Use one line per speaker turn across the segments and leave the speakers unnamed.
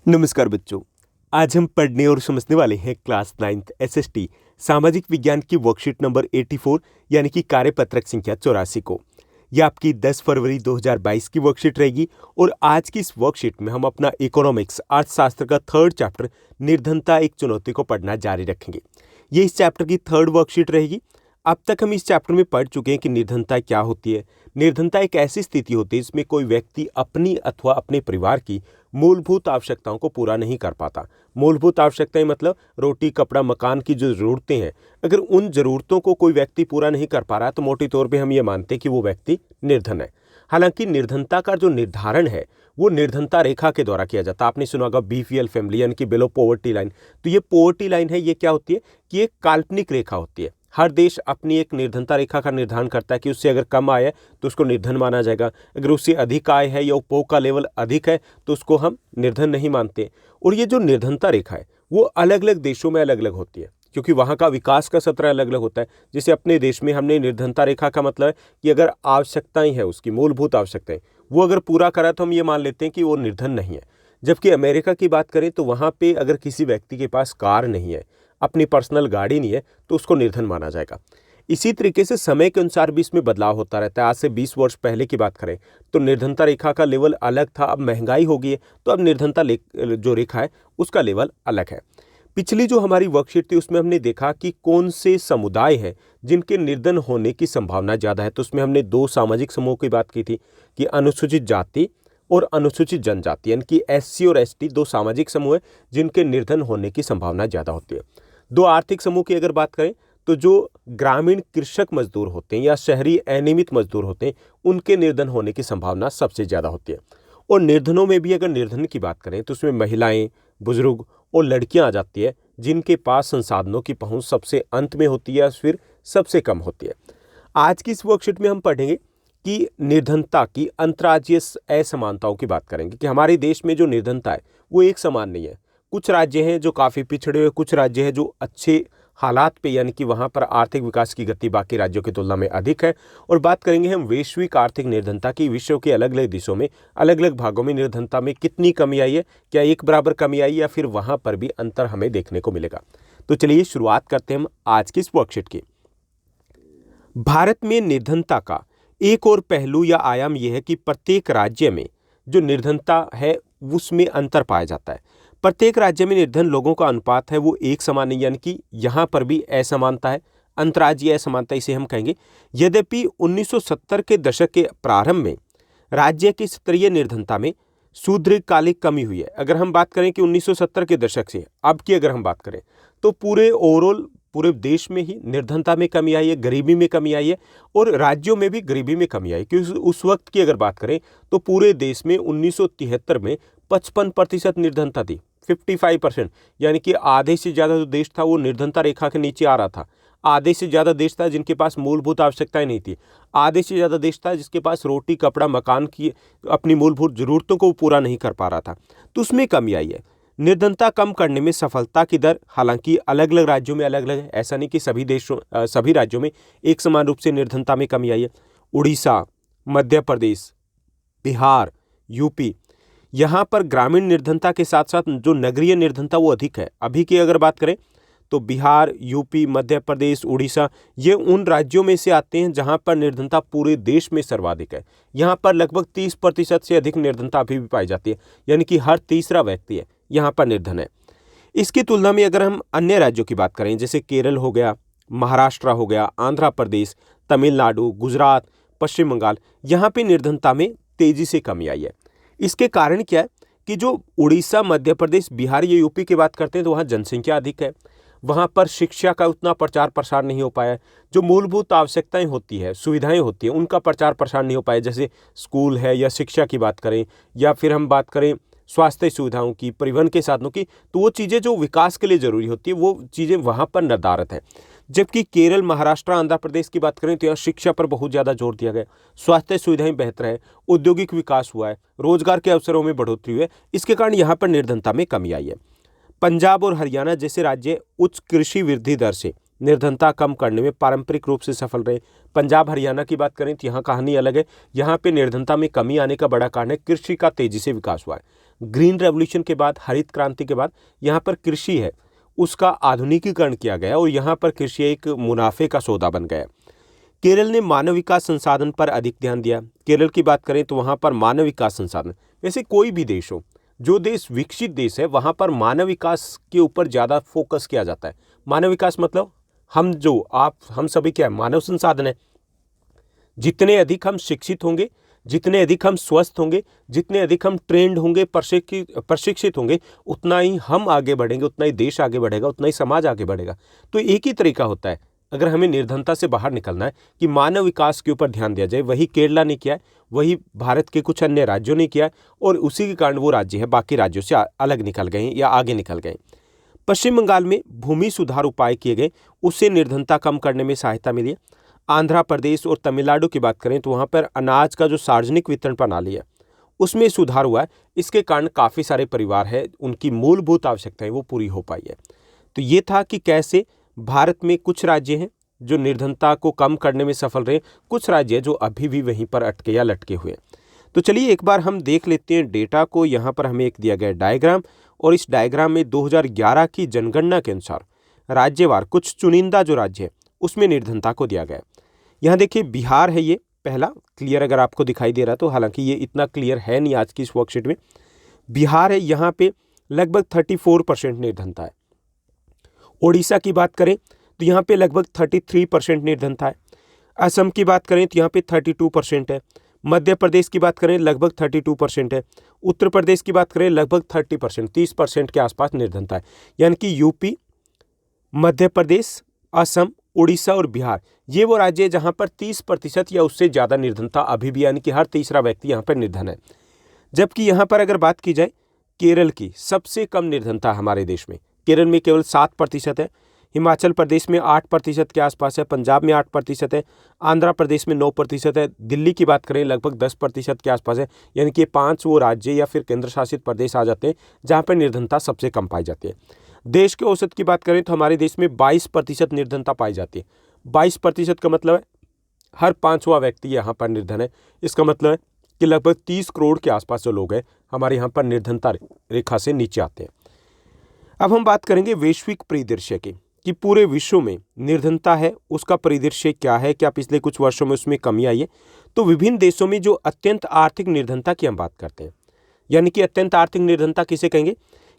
नमस्कार बच्चों। आज हम पढ़ने और समझने वाले हैं क्लास 9th एसएसटी सामाजिक विज्ञान की वर्कशीट नंबर 84 यानी कि कार्यपत्रक संख्या 84 को। यह आपकी 10 फरवरी 2022 की वर्कशीट रहेगी और आज की इस वर्कशीट में हम अपना इकोनॉमिक्स अर्थशास्त्र का थर्ड चैप्टर निर्धनता एक चुनौती को पढ़ना जारी रखेंगे। ये इस चैप्टर की थर्ड वर्कशीट रहेगी। अब तक हम इस चैप्टर में पढ़ चुके हैं कि निर्धनता क्या होती है। निर्धनता एक ऐसी स्थिति होती है जिसमें कोई व्यक्ति अपनी अथवा अपने परिवार की मूलभूत आवश्यकताओं को पूरा नहीं कर पाता। मूलभूत आवश्यकताएं मतलब रोटी, कपड़ा, मकान की जो ज़रूरतें हैं, अगर उन ज़रूरतों को कोई व्यक्ति पूरा नहीं कर पा रहा तो मोटे तौर पे हम ये मानते हैं कि वो व्यक्ति निर्धन है। हालांकि निर्धनता का जो निर्धारण है वो निर्धनता रेखा के द्वारा किया जाता है। आपने सुना होगा बीपीएल फैमिली यानी कि बिलो पॉवर्टी लाइन। तो ये पॉवर्टी लाइन है, ये क्या होती है कि एक काल्पनिक रेखा होती है। हर देश अपनी एक निर्धनता रेखा का निर्धारण करता है कि उससे अगर कम आय है तो उसको निर्धन माना जाएगा, अगर उससे अधिक आय है या उपभोग का लेवल अधिक है तो उसको हम निर्धन नहीं मानते। और ये जो निर्धनता रेखा है वो अलग अलग देशों में अलग अलग होती है क्योंकि वहाँ का विकास का सत्र अलग अलग होता है। जैसे अपने देश में हमने निर्धनता रेखा का मतलब है कि अगर आवश्यकताएं हैं, उसकी मूलभूत आवश्यकताएं वो अगर पूरा करा तो हम ये मान लेते हैं कि वो निर्धन नहीं है। जबकि अमेरिका की बात करें तो वहाँ पे अगर किसी व्यक्ति के पास कार नहीं है, अपनी पर्सनल गाड़ी नहीं है, तो उसको निर्धन माना जाएगा। इसी तरीके से समय के अनुसार भी इसमें बदलाव होता रहता है। आज से 20 वर्ष पहले की बात करें तो निर्धनता रेखा का लेवल अलग था, अब महंगाई हो गई है तो अब निर्धनता जो रेखा है उसका लेवल अलग है। पिछली जो हमारी वर्कशीट थी उसमें हमने देखा कि कौन से समुदाय हैं जिनके निर्धन होने की संभावना ज़्यादा है। तो उसमें हमने दो सामाजिक समूह की बात की थी कि अनुसूचित जाति और अनुसूचित जनजाति यानी कि एससी और एसटी दो सामाजिक समूह हैं जिनके निर्धन होने की संभावना ज़्यादा होती है। दो आर्थिक समूह की अगर बात करें तो जो ग्रामीण कृषक मजदूर होते हैं या शहरी अनियमित मजदूर होते हैं उनके निर्धन होने की संभावना सबसे ज़्यादा होती है। और निर्धनों में भी अगर निर्धन की बात करें तो उसमें महिलाएं, बुजुर्ग और लड़कियां आ जाती है जिनके पास संसाधनों की पहुंच सबसे अंत में होती है या फिर सबसे कम होती है। आज की इस वर्कशीट में हम पढ़ेंगे कि निर्धनता की अंतर्राज्यीय असमानताओं की बात करेंगे कि हमारे देश में जो निर्धनता है वो एक समान नहीं है। कुछ राज्य हैं जो काफ़ी पिछड़े हुए, कुछ राज्य हैं जो अच्छे हालात पे यानी कि वहाँ पर आर्थिक विकास की गति बाकी राज्यों की तुलना में अधिक है। और बात करेंगे हम वैश्विक आर्थिक निर्धनता की। विश्व के अलग अलग देशों में अलग अलग भागों में निर्धनता में कितनी कमी आई है, क्या एक बराबर कमी आई या फिर वहाँ पर भी अंतर हमें देखने को मिलेगा। तो चलिए शुरुआत करते हैं हम आज की इस वर्कशीट की। भारत में निर्धनता का एक और पहलू या आयाम यह है कि प्रत्येक राज्य में जो निर्धनता है उसमें अंतर पाया जाता है। प्रत्येक राज्य में निर्धन लोगों का अनुपात है वो एक समान नहीं, यानी कि यहाँ पर भी असमानता है, अंतर्राज्यीय असमानता इसे हम कहेंगे। यद्यपि 1970 के दशक के प्रारंभ में राज्य की स्तरीय निर्धनता में सुदीर्घकालिक कमी हुई है। अगर हम बात करें कि 1970 के दशक से अब की अगर हम बात करें तो पूरे ओवरऑल पूरे देश में ही निर्धनता में कमी आई है, गरीबी में कमी आई है और राज्यों में भी गरीबी में कमी आई। क्योंकि उस वक्त की अगर बात करें तो पूरे देश में 1973 में 55% निर्धनता थी, 55%, यानी कि आधे से ज़्यादा जो देश था वो निर्धनता रेखा के नीचे आ रहा था। आधे से ज़्यादा देश था जिनके पास मूलभूत आवश्यकताएं नहीं थी। आधे से ज़्यादा देश था जिसके पास रोटी, कपड़ा, मकान की अपनी मूलभूत ज़रूरतों को पूरा नहीं कर पा रहा था। तो उसमें कमी आई है। निर्धनता कम करने में सफलता की दर हालांकि अलग अलग राज्यों में अलग अलग है। ऐसा नहीं कि सभी राज्यों में एक समान रूप से निर्धनता में कमी आई है। उड़ीसा, मध्य प्रदेश, बिहार, यूपी, यहाँ पर ग्रामीण निर्धनता के साथ साथ जो नगरीय निर्धनता वो अधिक है। अभी की अगर बात करें तो बिहार, यूपी, मध्य प्रदेश, उड़ीसा ये उन राज्यों में से आते हैं जहाँ पर निर्धनता पूरे देश में सर्वाधिक है। यहाँ पर लगभग 30% से अधिक निर्धनता अभी भी पाई जाती है, यानी कि हर तीसरा व्यक्ति है यहाँ पर निर्धन है। इसकी तुलना में अगर हम अन्य राज्यों की बात करें जैसे केरल हो गया, महाराष्ट्र हो गया, आंध्र प्रदेश, तमिलनाडु, गुजरात, पश्चिम बंगाल, यहाँ पे निर्धनता में तेजी से कमी आई है। इसके कारण क्या है कि जो उड़ीसा, मध्य प्रदेश, बिहार या यूपी की बात करते हैं तो वहाँ जनसंख्या अधिक है, वहाँ पर शिक्षा का उतना प्रचार प्रसार नहीं हो पाया। जो मूलभूत आवश्यकताएं होती है, सुविधाएं होती हैं, उनका प्रचार प्रसार नहीं हो पाया। जैसे स्कूल है या शिक्षा की बात करें या फिर हम बात करें स्वास्थ्य सुविधाओं की, परिवहन के साधनों की, तो वो चीज़ें जो विकास के लिए ज़रूरी होती है वो चीज़ें वहाँ पर नदारद हैं। जबकि केरल, महाराष्ट्र, आंध्र प्रदेश की बात करें तो यहाँ शिक्षा पर बहुत ज़्यादा जोर दिया गया, स्वास्थ्य सुविधाएं बेहतर है, औद्योगिक विकास हुआ है, रोजगार के अवसरों में बढ़ोतरी हुई है। इसके कारण यहाँ पर निर्धनता में कमी आई है। पंजाब और हरियाणा जैसे राज्य उच्च कृषि वृद्धि दर से निर्धनता कम करने में पारंपरिक रूप से सफल रहे। पंजाब, हरियाणा की बात करें तो यहाँ कहानी अलग है। यहाँ पे निर्धनता में कमी आने का बड़ा कारण है कृषि का तेजी से विकास हुआ है। ग्रीन रेवोल्यूशन के बाद, हरित क्रांति के बाद यहाँ पर कृषि है उसका आधुनिकीकरण किया गया और यहाँ पर कृषि एक मुनाफे का सौदा बन गया। केरल ने मानव विकास संसाधन पर अधिक ध्यान दिया। केरल की बात करें तो वहाँ पर मानव विकास संसाधन, वैसे कोई भी देश हो, जो देश विकसित देश है वहाँ पर मानव विकास के ऊपर ज़्यादा फोकस किया जाता है। मानव विकास मतलब हम सभी क्या है, मानव संसाधन है। जितने अधिक हम शिक्षित होंगे, जितने अधिक हम स्वस्थ होंगे, जितने अधिक हम ट्रेंड होंगे, प्रशिक्षित होंगे, उतना ही हम आगे बढ़ेंगे, उतना ही देश आगे बढ़ेगा, उतना ही समाज आगे बढ़ेगा। तो एक ही तरीका होता है अगर हमें निर्धनता से बाहर निकलना है कि मानव विकास के ऊपर ध्यान दिया जाए। वही केरला ने किया है, वही भारत के कुछ अन्य राज्यों ने किया है और उसी के कारण वो राज्य है बाकी राज्यों से अलग निकल गए हैं या आगे निकल गए। पश्चिम बंगाल में भूमि सुधार उपाय किए गए, उससे निर्धनता कम करने में सहायता मिली है। आंध्र प्रदेश और तमिलनाडु की बात करें तो वहाँ पर अनाज का जो सार्वजनिक वितरण प्रणाली है उसमें सुधार हुआ है। इसके कारण काफ़ी सारे परिवार है, उनकी मूलभूत आवश्यकताएं वो पूरी हो पाई है। तो ये था कि कैसे भारत में कुछ राज्य हैं जो निर्धनता को कम करने में सफल रहे, कुछ राज्य हैं जो अभी भी वहीं पर अटके या लटके हुए। तो चलिए एक बार हम देख लेते हैं डेटा को। यहाँ पर हमें एक दिया गया डायग्राम और इस डायग्राम में 2011 की जनगणना के अनुसार राज्यवार कुछ चुनिंदा जो राज्य है उसमें निर्धनता को दिया गया। यहाँ देखिए बिहार है, ये पहला क्लियर अगर आपको दिखाई दे रहा तो, हालांकि ये इतना क्लियर है नहीं आज की इस वर्कशीट में। बिहार है, यहाँ पे लगभग 34% निर्धनता है। ओडिशा की बात करें तो यहाँ पे लगभग 33% निर्धनता है। असम की बात करें तो यहाँ पे 32% है। मध्य प्रदेश की बात करें लगभग 32% है। उत्तर प्रदेश की बात करें लगभग 30%, 30% के आसपास निर्धनता है। यानी कि यूपी, मध्य प्रदेश, असम, उड़ीसा और बिहार ये वो राज्य है जहाँ पर 30% या उससे ज़्यादा निर्धनता अभी भी, यानी कि हर तीसरा व्यक्ति यहाँ पर निर्धन है। जबकि यहाँ पर अगर बात की जाए केरल की, सबसे कम निर्धनता हमारे देश में, केरल में केवल 7% है। हिमाचल प्रदेश में 8% के आसपास है, पंजाब में 8% है, आंध्र प्रदेश में 9% है, दिल्ली की बात करें लगभग 10% के आसपास है। यानी कि 5 वो राज्य या फिर केंद्र शासित प्रदेश आ जाते हैं जहाँ पर निर्धनता सबसे कम पाई जाती है। देश के औसत की बात करें तो हमारे देश में 22% निर्धनता पाई जाती है। 22% का मतलब है हर 5वां व्यक्ति यहाँ पर निर्धन है। इसका मतलब है कि लगभग 30 करोड़ के आसपास जो लोग हैं हमारे यहाँ पर निर्धनता रेखा से नीचे आते हैं। अब हम बात करेंगे वैश्विक परिदृश्य की, कि पूरे विश्व में निर्धनता है उसका परिदृश्य क्या है, क्या पिछले कुछ वर्षों में उसमें कमी आई है। तो विभिन्न देशों में जो अत्यंत आर्थिक निर्धनता की हम बात करते हैं, यानी कि अत्यंत आर्थिक निर्धनता किसे कहेंगे,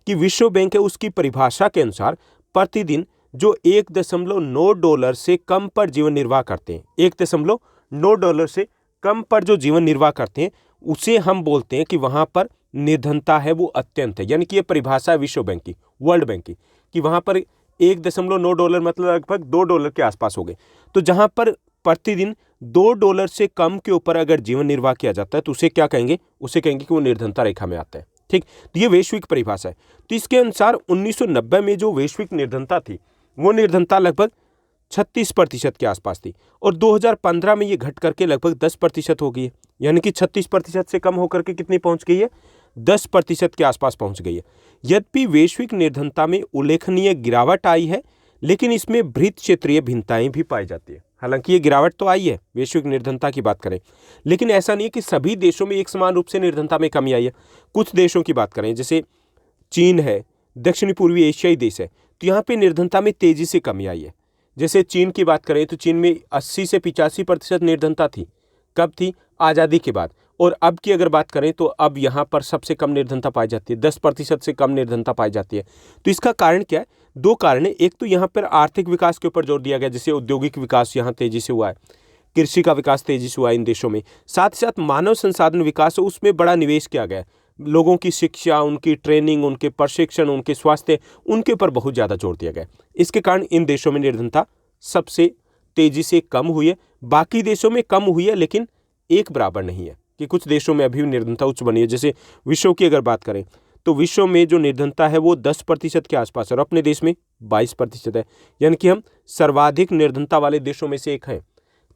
कि विश्व बैंक है उसकी परिभाषा के अनुसार प्रतिदिन जो $1.9 से कम पर जीवन निर्वाह करते हैं, $1.9 से कम पर जो जीवन निर्वाह करते हैं उसे हम बोलते हैं कि वहाँ पर निर्धनता है वो अत्यंत है। यानी कि ये परिभाषा है विश्व बैंक की, वर्ल्ड बैंक की, कि वहाँ पर $1.9 मतलब लगभग $2 के आसपास हो गए। तो जहाँ पर प्रतिदिन $2 से कम के ऊपर अगर जीवन निर्वाह किया जाता है तो उसे क्या कहेंगे, उसे कहेंगे कि वो निर्धनता रेखा में आता है। ठीक, तो ये वैश्विक परिभाषा है। तो इसके अनुसार 1990 में जो वैश्विक निर्धनता थी वो निर्धनता लगभग 36% के आसपास थी और 2015 में ये घट करके लगभग 10% हो गई है। यानी कि 36% से कम होकर के कितनी पहुंच गई है, 10% के आसपास पहुंच गई है। यद्यपि वैश्विक निर्धनता में उल्लेखनीय गिरावट आई है, लेकिन इसमें बृहत क्षेत्रीय भिन्नताएं भी पाई जाती है। हालांकि ये गिरावट तो आई है वैश्विक निर्धनता की बात करें, लेकिन ऐसा नहीं है कि सभी देशों में एक समान रूप से निर्धनता में कमी आई है। कुछ देशों की बात करें जैसे चीन है, दक्षिण पूर्वी एशियाई देश है, तो यहाँ पे निर्धनता में तेजी से कमी आई है। जैसे चीन की बात करें तो चीन में 80 से 85% निर्धनता थी। कब थी, आज़ादी के बाद। और अब की अगर बात करें तो अब यहाँ पर सबसे कम निर्धनता पाई जाती है, 10% से कम निर्धनता पाई जाती है। तो इसका कारण क्या है, 2 कारण है। एक तो यहाँ पर आर्थिक विकास के ऊपर जोर दिया गया, जैसे औद्योगिक विकास यहाँ तेजी से हुआ है, कृषि का विकास तेजी से हुआ है इन देशों में। साथ ही साथ मानव संसाधन विकास है उसमें बड़ा निवेश किया गया है। लोगों की शिक्षा, उनकी ट्रेनिंग, उनके प्रशिक्षण, उनके स्वास्थ्य, उनके ऊपर बहुत ज़्यादा जोर दिया गया है। इसके कारण इन देशों में निर्धनता सबसे तेजी से कम हुई है। बाकी देशों में कम हुई है लेकिन एक बराबर नहीं है, कि कुछ देशों में अभी भी निर्धनता उच्च बनी है। जैसे विश्व की अगर बात करें तो विश्व में जो निर्धनता है वो 10% के आसपास है और अपने देश में 22% है। यानी कि हम सर्वाधिक निर्धनता वाले देशों में से एक हैं।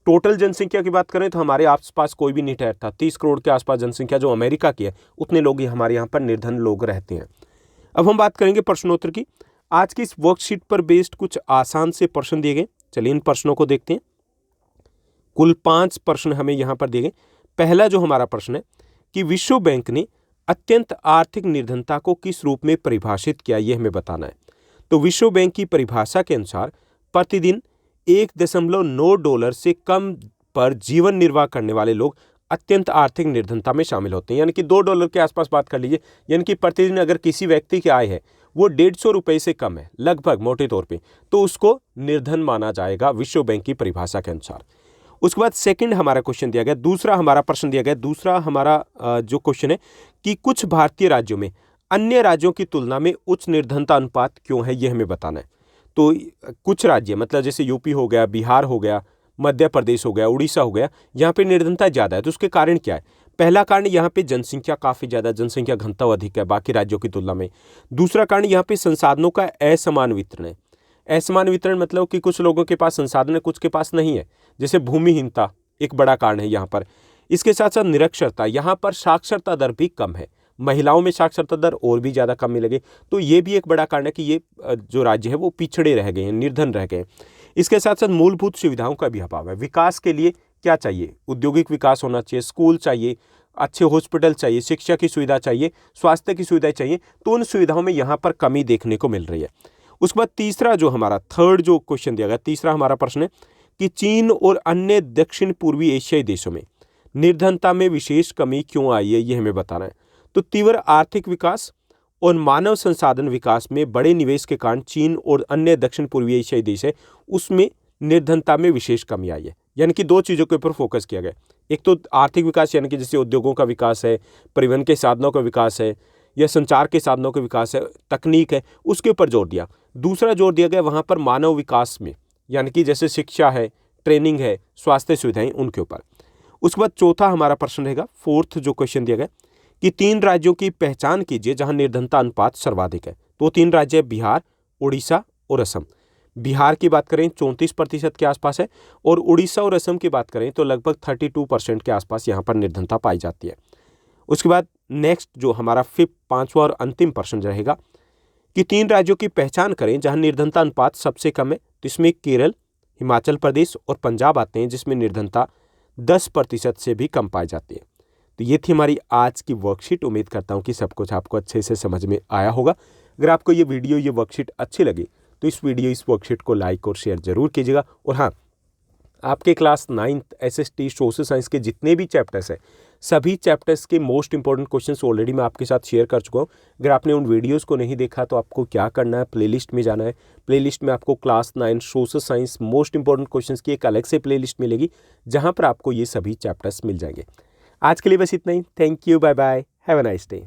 टोटल जनसंख्या की बात करें तो हमारे आसपास कोई भी नहीं ठहरता। 30 करोड़ के आसपास जनसंख्या जो अमेरिका की है, उतने लोग ही हमारे यहाँ पर निर्धन लोग रहते हैं। अब हम बात करेंगे प्रश्नोत्तर की। आज की इस वर्कशीट पर बेस्ड कुछ आसान से प्रश्न दिए गए। चलिए इन प्रश्नों को देखते हैं। कुल 5 प्रश्न हमें यहाँ पर दिए गए। पहला जो हमारा प्रश्न है कि विश्व बैंक ने अत्यंत आर्थिक निर्धनता को किस रूप में परिभाषित किया, यह हमें बताना है। तो विश्व बैंक की परिभाषा के अनुसार प्रतिदिन $1.9 से कम पर जीवन निर्वाह करने वाले लोग अत्यंत आर्थिक निर्धनता में शामिल होते हैं, यानी कि $2 के आसपास बात कर लीजिए। यानी कि प्रतिदिन अगर किसी व्यक्ति की आय है वो ₹150 से कम है लगभग मोटे तौर पे, तो उसको निर्धन माना जाएगा विश्व बैंक की परिभाषा के अनुसार। उसके बाद सेकंड हमारा क्वेश्चन दिया गया, दूसरा हमारा प्रश्न दिया गया, दूसरा हमारा जो क्वेश्चन है कि कुछ भारतीय राज्यों में अन्य राज्यों की तुलना में उच्च निर्धनता अनुपात क्यों है, यह हमें बताना है। तो कुछ राज्य मतलब जैसे यूपी हो गया, बिहार हो गया, मध्य प्रदेश हो गया, उड़ीसा हो गया, यहाँ पे निर्धनता ज़्यादा है। तो उसके कारण क्या है? पहला कारण यहाँ पे जनसंख्या काफ़ी ज़्यादा, जनसंख्या घनत्व अधिक है बाकी राज्यों की तुलना में। दूसरा कारण यहाँ पे संसाधनों का असमान वितरण है। असमान वितरण मतलब कि कुछ लोगों के पास संसाधन है, कुछ के पास नहीं है, जैसे भूमिहीनता एक बड़ा कारण है यहाँ पर। इसके साथ साथ निरक्षरता, यहाँ पर साक्षरता दर भी कम है, महिलाओं में साक्षरता दर और भी ज़्यादा कम मिलेगी। तो ये भी एक बड़ा कारण है कि ये जो राज्य है वो पिछड़े रह गए हैं, निर्धन रह गए हैं। इसके साथ साथ मूलभूत सुविधाओं का भी अभाव है। विकास के लिए क्या चाहिए? औद्योगिक विकास होना चाहिए, स्कूल चाहिए, अच्छे हॉस्पिटल चाहिए, शिक्षा की सुविधा चाहिए, स्वास्थ्य की सुविधाएं चाहिए, तो उन सुविधाओं में यहाँ पर कमी देखने को मिल रही है। उसके बाद तीसरा जो हमारा थर्ड जो क्वेश्चन दिया गया, तीसरा हमारा प्रश्न है कि चीन और अन्य दक्षिण पूर्वी एशियाई देशों में निर्धनता में विशेष कमी क्यों आई है, ये हमें बताना है। तो तीव्र आर्थिक विकास और मानव संसाधन विकास में बड़े निवेश के कारण चीन और अन्य दक्षिण पूर्वी एशियाई देश है उसमें निर्धनता में विशेष कमी आई है। यानी कि दो चीज़ों के ऊपर फोकस किया गया, एक तो आर्थिक विकास यानी कि जैसे उद्योगों का विकास है, परिवहन के साधनों का विकास है, या संचार के साधनों का विकास है, तकनीक है, उसके ऊपर जोर दिया। दूसरा जोर दिया गया वहाँ पर मानव विकास में, यानी कि जैसे शिक्षा है, ट्रेनिंग है, स्वास्थ्य सुविधाएं, उनके ऊपर। उसके बाद चौथा हमारा प्रश्न रहेगा, फोर्थ जो क्वेश्चन दिया गया कि 3 राज्यों की पहचान कीजिए जहां निर्धनता अनुपात सर्वाधिक है। तो 3 राज्य है बिहार, उड़ीसा और असम। बिहार की बात करें 34% के आसपास है, और उड़ीसा और असम की बात करें तो लगभग 32% के आसपास यहाँ पर निर्धनता पाई जाती है। उसके बाद नेक्स्ट जो हमारा पांचवा और अंतिम प्रश्न रहेगा कि 3 राज्यों की पहचान करें जहां निर्धनता अनुपात सबसे कम है। तो इसमें केरल, हिमाचल प्रदेश और पंजाब आते हैं जिसमें निर्धनता 10% से भी कम पाई जाती है। तो ये थी हमारी आज की वर्कशीट। उम्मीद करता हूँ कि सब कुछ आपको अच्छे से समझ में आया होगा। अगर आपको ये वीडियो, ये वर्कशीट अच्छी लगी तो इस वर्कशीट को लाइक और शेयर जरूर कीजिएगा। और हाँ, आपके class 9th SST social science के जितने भी चैप्टर्स हैं, सभी चैप्टर्स के मोस्ट इंपॉर्टेंट क्वेश्चंस ऑलरेडी मैं आपके साथ शेयर कर चुका हूँ। अगर आपने उन वीडियोस को नहीं देखा तो आपको क्या करना है, प्लेलिस्ट में जाना है। प्लेलिस्ट में आपको class 9 social science most important questions की एक अलग से प्लेलिस्ट मिलेगी, जहाँ पर आपको ये सभी चैप्टर्स मिल जाएंगे। आज के लिए बस इतना ही। Thank you, bye bye, have a nice day.